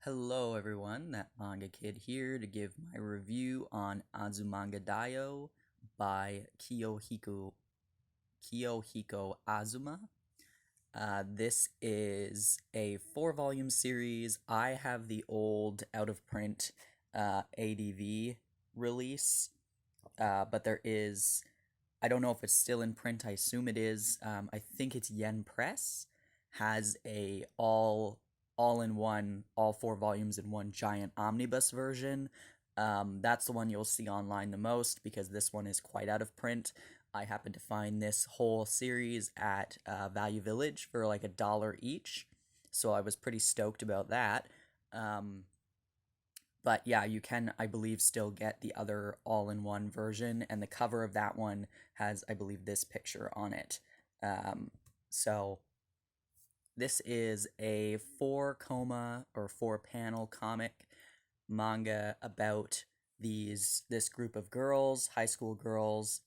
Hello everyone, that Manga Kid here to give my review on Azumanga Daioh by Kiyohiko Azuma. This is a 4 volume series. I have the old out of print ADV release, but I don't know if it's still in print. I assume it is. I think it's Yen Press has a all in one, all 4 volumes in one giant omnibus version. That's the one you'll see online the most because this one is quite out of print. I happened to find this whole series at Value Village for like $1 each, so I was pretty stoked about that. Um, but yeah, you can, I believe, still get the other all in one version, and the cover of that one has, I believe, this picture on it. So this is a 4 panel comic manga about this group of girls, high school girls,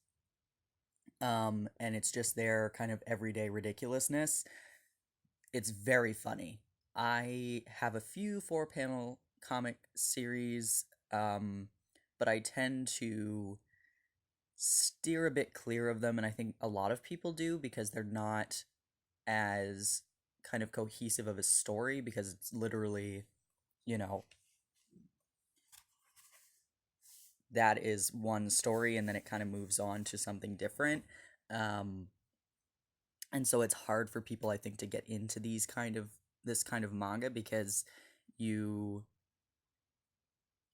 and it's just their kind of everyday ridiculousness. It's very funny. I have a few 4 panel comic series, but I tend to steer a bit clear of them, and I think a lot of people do because they're not as kind of cohesive of a story because it's literally, you know, that is one story and then it kind of moves on to something different. Um, and so it's hard for people, I think, to get into this kind of manga because you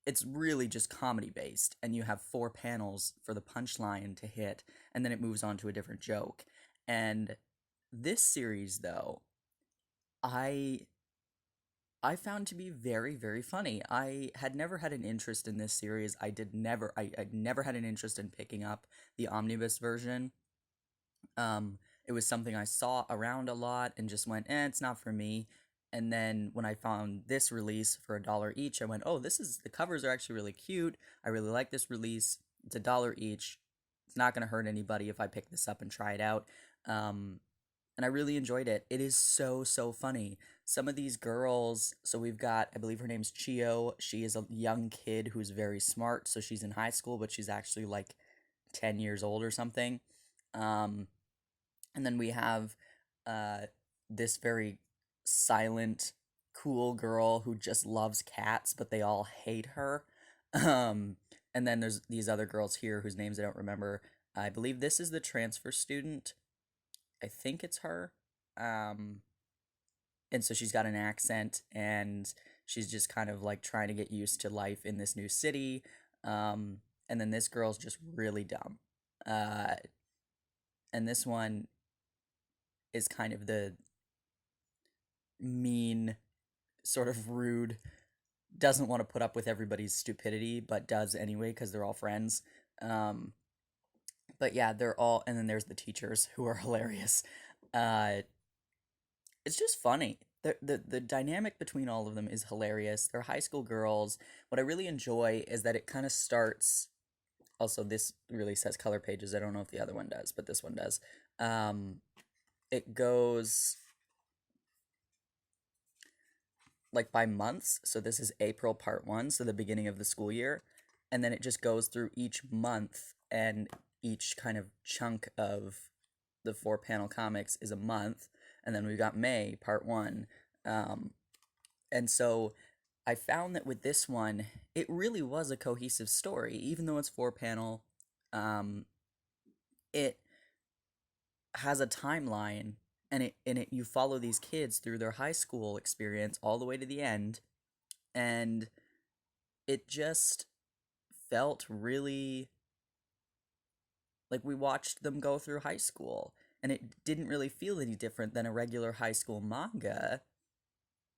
it's really just comedy based and you have 4 panels for the punchline to hit and then it moves on to a different joke. And this series though, I I found to be very, very funny. I had never had an interest in this series. I never had an interest in picking up the omnibus version. It was something I saw around a lot and just went, it's not for me. And then when I found this release for $1 each, I went, oh, the covers are actually really cute. I really like this release. It's $1 each. It's not going to hurt anybody if I pick this up and try it out. Um, and I really enjoyed it. It is so, so funny. Some of these girls, so we've got, I believe her name's Chio. She is a young kid who's very smart. So she's in high school, but she's actually like 10 years old or something. Um, and then we have uh, this very silent, cool girl who just loves cats, but they all hate her. Um, and then there's these other girls here whose names I don't remember. I believe this is the transfer student. I think it's her. Um, and so she's got an accent and she's just kind of like trying to get used to life in this new city. And then this girl's just really dumb. Uh, and this one is kind of the mean, sort of rude, doesn't want to put up with everybody's stupidity, but does anyway because they're all friends. Um, but yeah, and then there's the teachers who are hilarious. Uh, it's just funny. The dynamic between all of them is hilarious. They're high school girls. What I really enjoy is that it kind of starts. Also, this really says color pages. I don't know if the other one does, but this one does. It goes like by months. So this is April part 1, so the beginning of the school year, and then it just goes through each month, and each kind of chunk of the 4 panel comics is a month, and then we've got May part 1. And so I found that with this one, it really was a cohesive story, even though it's 4 panel. It has a timeline, and it you follow these kids through their high school experience all the way to the end, and it just felt really like we watched them go through high school, and it didn't really feel any different than a regular high school manga.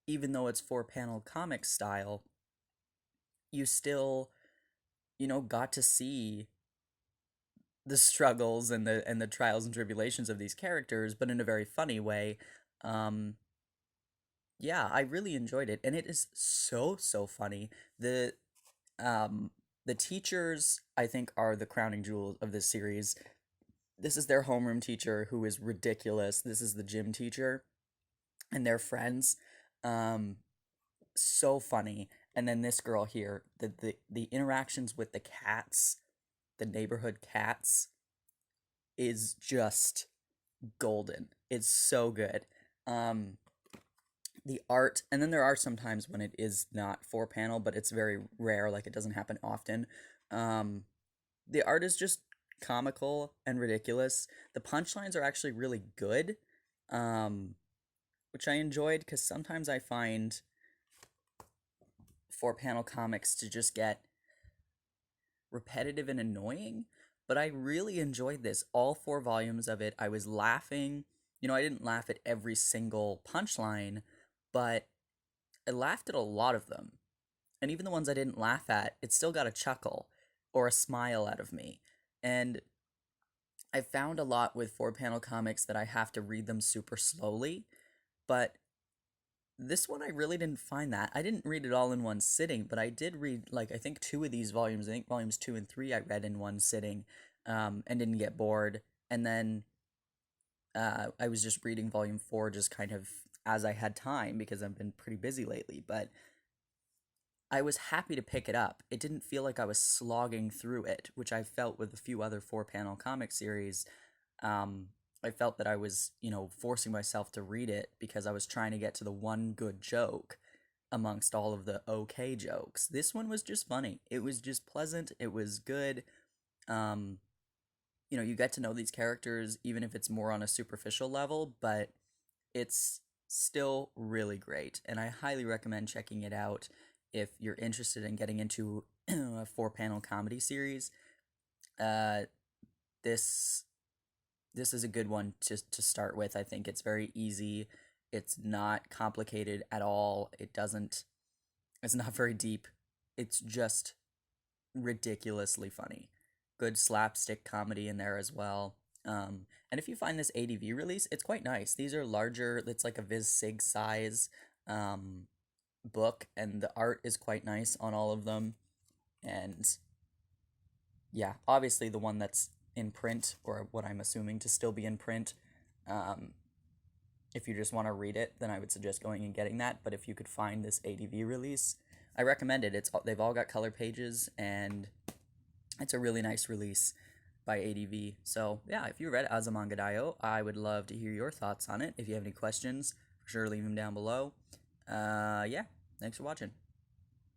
Even though it's 4 panel comic style, you still, got to see the struggles and the trials and tribulations of these characters, but in a very funny way. Um, yeah, I really enjoyed it, and it is so, so funny. Um the teachers, I think, are the crowning jewel of this series. This is their homeroom teacher, who is ridiculous. This is the gym teacher, and they're friends. Um so funny. And then this girl here, the interactions with the cats, the neighborhood cats, is just golden. It's so good. Um, the art, and then there are some times when it is not four panel, but it's very rare. Like it doesn't happen often. Um, the art is just comical and ridiculous. The punchlines are actually really good, um, which I enjoyed because sometimes I find four panel comics to just get repetitive and annoying. But I really enjoyed this. All four volumes of it, I was laughing. You know, I didn't laugh at every single punchline, but I laughed at a lot of them. And even the ones I didn't laugh at, it still got a chuckle or a smile out of me. And I found a lot with four panel comics that I have to read them super slowly, but this one I really didn't find that. I didn't read it all in one sitting, but I did read like I think two of these volumes. I think volumes 2 and 3 I read in one sitting, and didn't get bored. And then I was just reading volume 4 just kind of as I had time because I've been pretty busy lately. But I was happy to pick it up. It didn't feel like I was slogging through it, which I felt with a few other four panel comic series. I felt that I was, forcing myself to read it because I was trying to get to the one good joke amongst all of the okay jokes. This one was just funny. It was just pleasant. It was good. Um, you get to know these characters even if it's more on a superficial level, but it's still really great. And I highly recommend checking it out if you're interested in getting into a four panel comedy series. Uh, this this is a good one to start with. I think it's very easy. It's not complicated at all. It's not very deep. It's just ridiculously funny. Good slapstick comedy in there as well. And if you find this ADV release, it's quite nice. These are larger, it's like a Viz Sig size book, and the art is quite nice on all of them. And yeah, obviously the one that's in print, or what I'm assuming to still be in print, um, if you just want to read it, then I would suggest going and getting that. But if you could find this ADV release, I recommend it. They've all got color pages, and it's a really nice release by ADV. So yeah, if you read Azumanga Daioh, I would love to hear your thoughts on it. If you have any questions, for sure leave them down below. Yeah, thanks for watching.